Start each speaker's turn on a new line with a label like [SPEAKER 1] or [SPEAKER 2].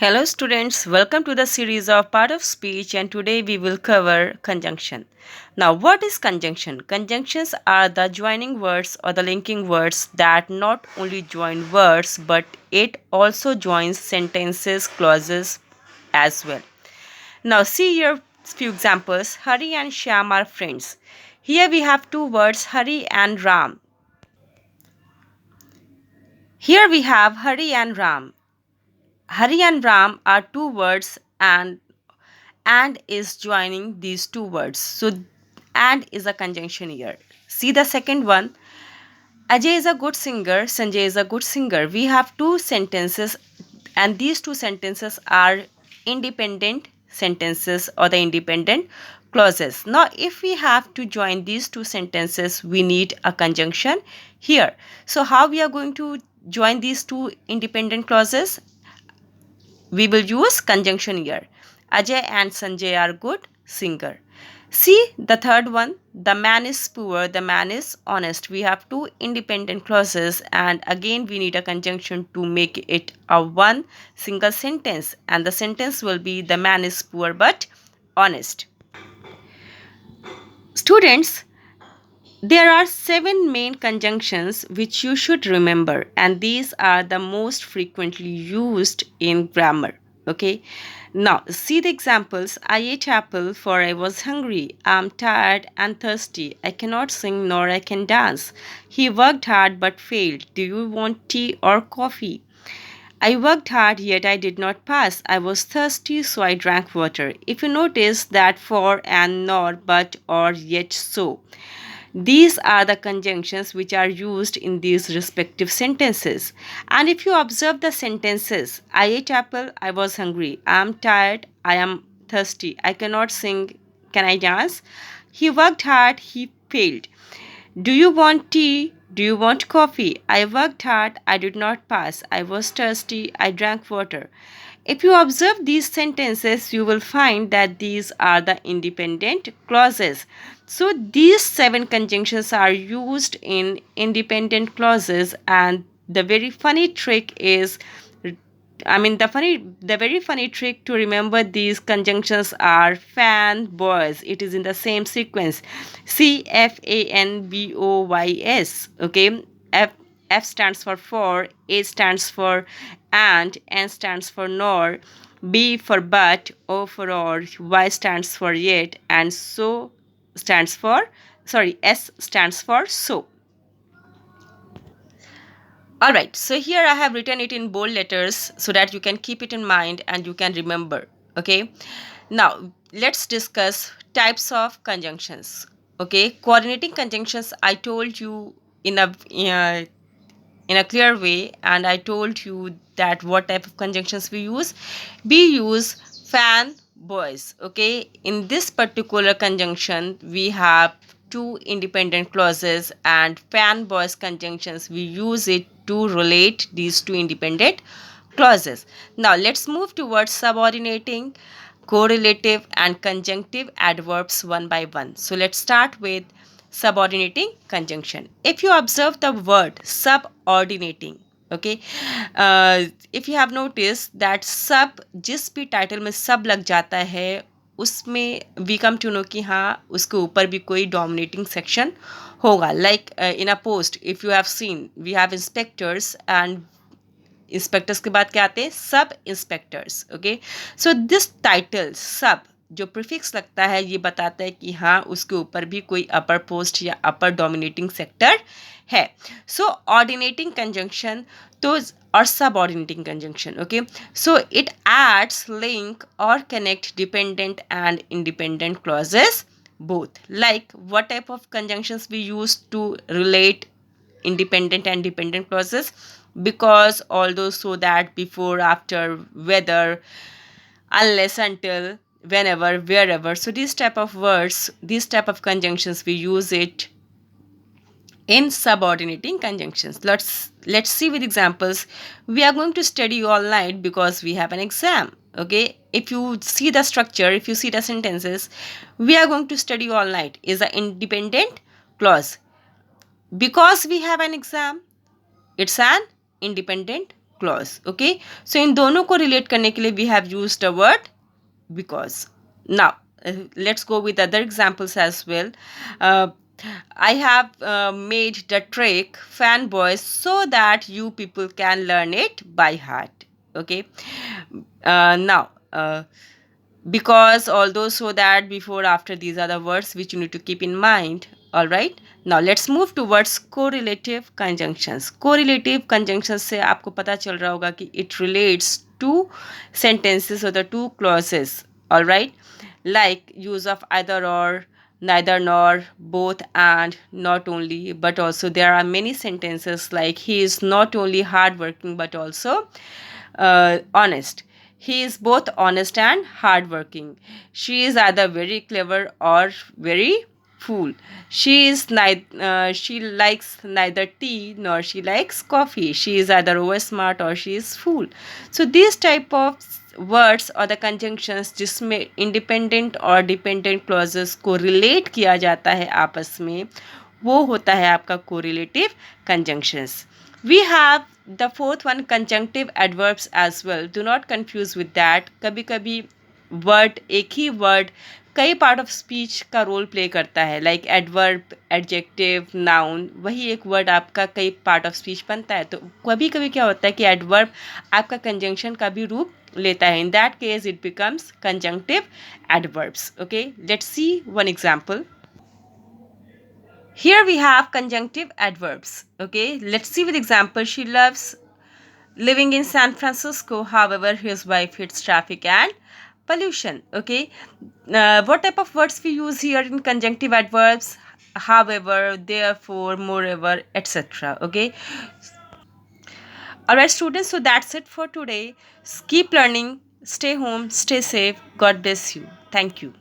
[SPEAKER 1] Hello students, welcome to the series of part of speech and today we will cover conjunction. Now what is conjunction? Conjunctions are the joining words or the linking words that not only join words but it also joins sentences, clauses as well. Now see here few examples. Hari and Shyam are friends. Here we have two words Hari and Ram. Here we have Hari and Ram. Hari and Ram are two words and is joining these two words. So, and is a conjunction here. See the second one. Ajay is a good singer, Sanjay is a good singer. We have two sentences, and these two sentences are independent sentences or the independent clauses. Now, if we have to join these two sentences, we need a conjunction here. So, how we are going to join these two independent clauses? We will use conjunction here. Ajay and Sanjay are good singer. See the third one. The man is poor, the man is honest. We have two independent clauses and again we need a conjunction to make it a one single sentence, and the sentence will be the man is poor but honest. Students, there are 7 main conjunctions which you should remember, and these are the most frequently used in grammar. Okay, now see the examples. I ate apple for I was hungry. I'm tired and thirsty. I cannot sing nor I can dance. He worked hard but failed. Do you want tea or coffee? I worked hard yet I did not pass. I was thirsty so I drank water. If you notice that for and nor, but, or, yet, so, these are the conjunctions which are used in these respective sentences. And if you observe the sentences, I ate apple, I was hungry, I am tired, I am thirsty, I cannot sing, can I dance? He worked hard, he failed. Do you want tea? Do you want coffee? I worked hard, I did not pass. I was thirsty, I drank water. If you observe these sentences, you will find that these are the independent clauses. So, these 7 conjunctions are used in independent clauses, and the very funny trick is the very funny trick to remember these conjunctions are fan boys. It is in the same sequence. CFANBOYS. Okay, F stands for, A stands for and, N stands for nor, B for but, O for or, Y stands for yet, and so stands for S stands for so. Alright, so here I have written it in bold letters so that you can keep it in mind and you can remember. Okay, now let's discuss types of conjunctions. Okay, coordinating conjunctions I told you in a clear way, and I told you that what type of conjunctions we use. We use fan boys. Okay, in this particular conjunction we have two independent clauses, and fan boys conjunctions we use it to relate these two independent clauses. Now let's move towards subordinating, correlative and conjunctive adverbs one by one. So let's start with subordinating conjunction. If you observe the word subordinating, okay, if you have noticed that sub जिस भी title में सब लग जाता है उसमें we come to know कि हाँ उसके ऊपर भी कोई डोमिनेटिंग सेक्शन होगा. Like in a post if you have seen we have inspectors, and inspectors के बाद क्या आते हैं sub inspectors. Okay, so this title sub जो प्रीफिक्स लगता है ये बताता है कि हाँ उसके ऊपर भी कोई अपर पोस्ट या अपर डोमिनेटिंग सेक्टर है. सो ऑर्डिनेटिंग कंजंक्शन तो और subordinating conjunction. Okay, so it adds link और connect dependent and independent clauses both. Like what type of conjunctions we use to relate independent and dependent clauses? Because, although, so that, before, after, whether, unless, until, whenever, wherever. So these type of words, these type of conjunctions we use it in subordinating conjunctions. Let's see with examples. We are going to study all night because we have an exam. Okay, if you see the structure, if you see the sentences, we are going to study all night is an independent clause. Because we have an exam, it's an independent clause. Okay, so in दोनों को relate करने के लिए we have used the word because. Now let's go with other examples as well. uh, I have made the trick fanboys so that you people can learn it by heart. Okay, now because although, so that, before, after, these are the words which you need to keep in mind. All right, now let's move towards correlative conjunctions. Correlative conjunctions से आपको पता चल रहा होगा कि it relates to sentences or the two clauses. All right, like use of either or, neither nor, both and, not only, but also. There are many sentences like he is not only hardworking but also honest. He is both honest and hardworking. She is either very clever or very fool. She likes neither tea nor she likes coffee. She is either over smart or she is fool. So these type of words और the conjunctions जिसमें independent और dependent clauses को relate किया जाता है आपस में, वो होता है आपका correlative conjunctions. We have the fourth one, conjunctive adverbs as well. Do not confuse with that. कभी कभी वर्ड, एक ही वर्ड कई पार्ट ऑफ स्पीच का रोल प्ले करता है, लाइक एडवर्ब, एडजेक्टिव, नाउन. वही एक वर्ड आपका कई पार्ट ऑफ स्पीच बनता है. तो कभी कभी क्या होता है कि एडवर्ब आपका कंजंक्शन का भी रूप लेता है. In that case it becomes conjunctive adverbs. Okay, let's see one example. Here we have conjunctive adverbs. Okay, let's see with example. She loves living in San Francisco. However, his wife hates traffic and pollution. Okay, what type of words we use here in conjunctive adverbs? However, therefore, moreover, etc. Okay. Alright, students. So that's it for today. Keep learning. Stay home. Stay safe. God bless you. Thank you.